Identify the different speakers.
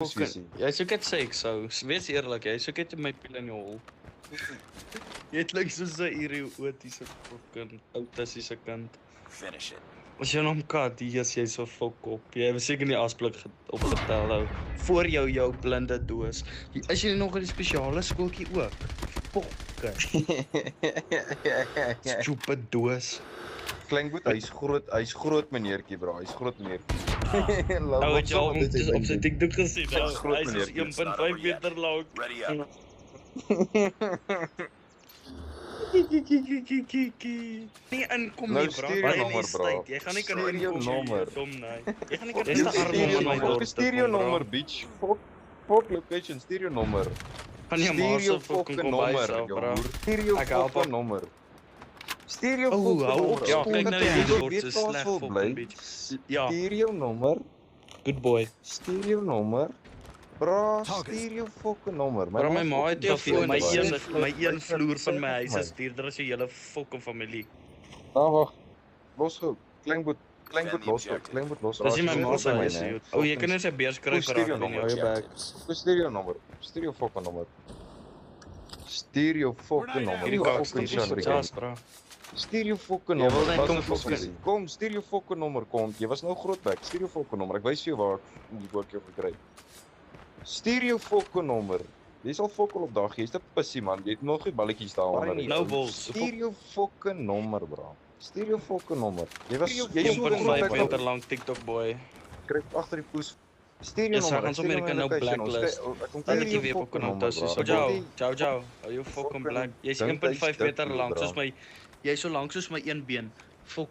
Speaker 1: Jy soek dit sê ek sou. Wees eerlik, jy soek dit in my piel in die hol. Jy het lyk soos 'n idiotiese fucking autistiese kind.
Speaker 2: Finish it.
Speaker 1: As jy hom kat, jy so fok op. Jy was seker nie asblik opgetel hou. Voor jou blinde doos. Is jy nog in die spesiale skooltjie ook? Fokke. Stupid doos.
Speaker 3: Kleinboet, hy's groot meneertjie bro, hy's groot meneertjie.
Speaker 1: Nou het jy al op sy TikTok gesien.
Speaker 3: Groot
Speaker 1: Hy is
Speaker 3: meneertjie.
Speaker 1: 1.5 meter lank.
Speaker 2: Ready up.
Speaker 1: Nie inkom
Speaker 3: Nou
Speaker 1: nie, bro.
Speaker 3: stuur jou
Speaker 1: Baie
Speaker 3: nommer,
Speaker 1: les
Speaker 3: bro.
Speaker 1: tyd. Jy gaan nie kan
Speaker 3: Stuur jou
Speaker 1: inkom,
Speaker 3: nommer.
Speaker 1: Dom nee. Jy gaan nie kan
Speaker 3: Dis
Speaker 1: arm om my dorp te
Speaker 3: Stuur jou
Speaker 1: kom, bro.
Speaker 3: nommer, bitch. Fuck location, stuur jou nommer.
Speaker 1: Gaan jy
Speaker 3: Stuur
Speaker 1: maar
Speaker 3: jou
Speaker 1: so fucking
Speaker 3: fucking
Speaker 1: kom by
Speaker 3: nommer,
Speaker 1: self,
Speaker 3: jou
Speaker 1: bro.
Speaker 3: hoer. Stuur jou
Speaker 1: Ek help
Speaker 3: fucking nommer. Stuur jou
Speaker 1: Oh,
Speaker 3: fucking
Speaker 1: hou op.
Speaker 3: nommer.
Speaker 1: Ja, kyk nou
Speaker 3: Jy
Speaker 1: die
Speaker 3: weet
Speaker 1: word so
Speaker 3: waar ons
Speaker 1: sleg
Speaker 3: wil
Speaker 1: fucking
Speaker 3: bly.
Speaker 1: bitch. Ja,
Speaker 3: Stuur jou nommer.
Speaker 1: good boy.
Speaker 3: Stuur jou nommer. Bro, stuur jou fucking nommer.
Speaker 1: Maar my ma het jou
Speaker 3: fucking
Speaker 1: my
Speaker 3: nommer.
Speaker 1: een vloer van my huis is duurder as jou hele fucking familie.
Speaker 3: Ah, wag. Los gou. Kleinboet
Speaker 2: Defend the
Speaker 3: los.
Speaker 2: objective.
Speaker 3: Kleinboet los.
Speaker 1: Dis nie my
Speaker 3: Raak,
Speaker 1: ma se
Speaker 3: my,
Speaker 1: huis
Speaker 3: nee.
Speaker 1: nie. O, jy kan net sy beurs kry vir
Speaker 3: Stuur jou
Speaker 1: haar in
Speaker 3: nommer.
Speaker 1: jou bag.
Speaker 3: Stuur jou nommer. Stuur jou fucking nommer. Stuur jou fucking nommer.
Speaker 1: Hierdie
Speaker 3: Jou
Speaker 1: kak
Speaker 3: fucking
Speaker 1: stuur
Speaker 3: Sean
Speaker 1: so
Speaker 3: Rickman.
Speaker 1: jas, bro.
Speaker 3: Stuur jou fucking
Speaker 1: Jy wil
Speaker 3: nommer.
Speaker 1: net
Speaker 3: Wat
Speaker 1: kom
Speaker 3: is
Speaker 1: fucking
Speaker 3: fucking Kom, stuur jou fucking nommer. Kom, jy was nou grootbek. Stuur jou fucking nommer. Ek wys vir jou waar ek jou gekry het. Stuur jou fucking nommer. Jy sal fucking op dag. Jy's 'n pussie man. Jy het nog nie balletjies daar onder.
Speaker 1: Nou bols.
Speaker 3: Stuur jou fucking nommer, bro. Stuur jou fucking nommer. Jy was
Speaker 1: Jy
Speaker 3: jy's so
Speaker 1: 1.5 meter
Speaker 3: grootbek.
Speaker 1: lank TikTok boy.
Speaker 3: Kry agter die poes. Stuur jou
Speaker 1: Ja,
Speaker 3: nommer.
Speaker 1: gaan
Speaker 3: Ek stuur
Speaker 1: sommer
Speaker 3: jou
Speaker 1: kan nou
Speaker 3: location. Ons
Speaker 1: blacklist.
Speaker 3: kry- ek kom
Speaker 1: Dat
Speaker 3: kyk
Speaker 1: ek
Speaker 3: jou
Speaker 1: weer op
Speaker 3: fucking
Speaker 1: kan
Speaker 3: nommer,
Speaker 1: onthou
Speaker 3: bro.
Speaker 1: soos
Speaker 3: Ek
Speaker 1: ciao,
Speaker 3: wil nie-
Speaker 1: ciao. Hou jou fucking
Speaker 3: Fucking
Speaker 1: black. Jy's
Speaker 3: dink
Speaker 1: 1.5
Speaker 3: hy's
Speaker 1: meter
Speaker 3: dik,
Speaker 1: lank
Speaker 3: bro.
Speaker 1: soos my jy's so lank soos my een been. Fok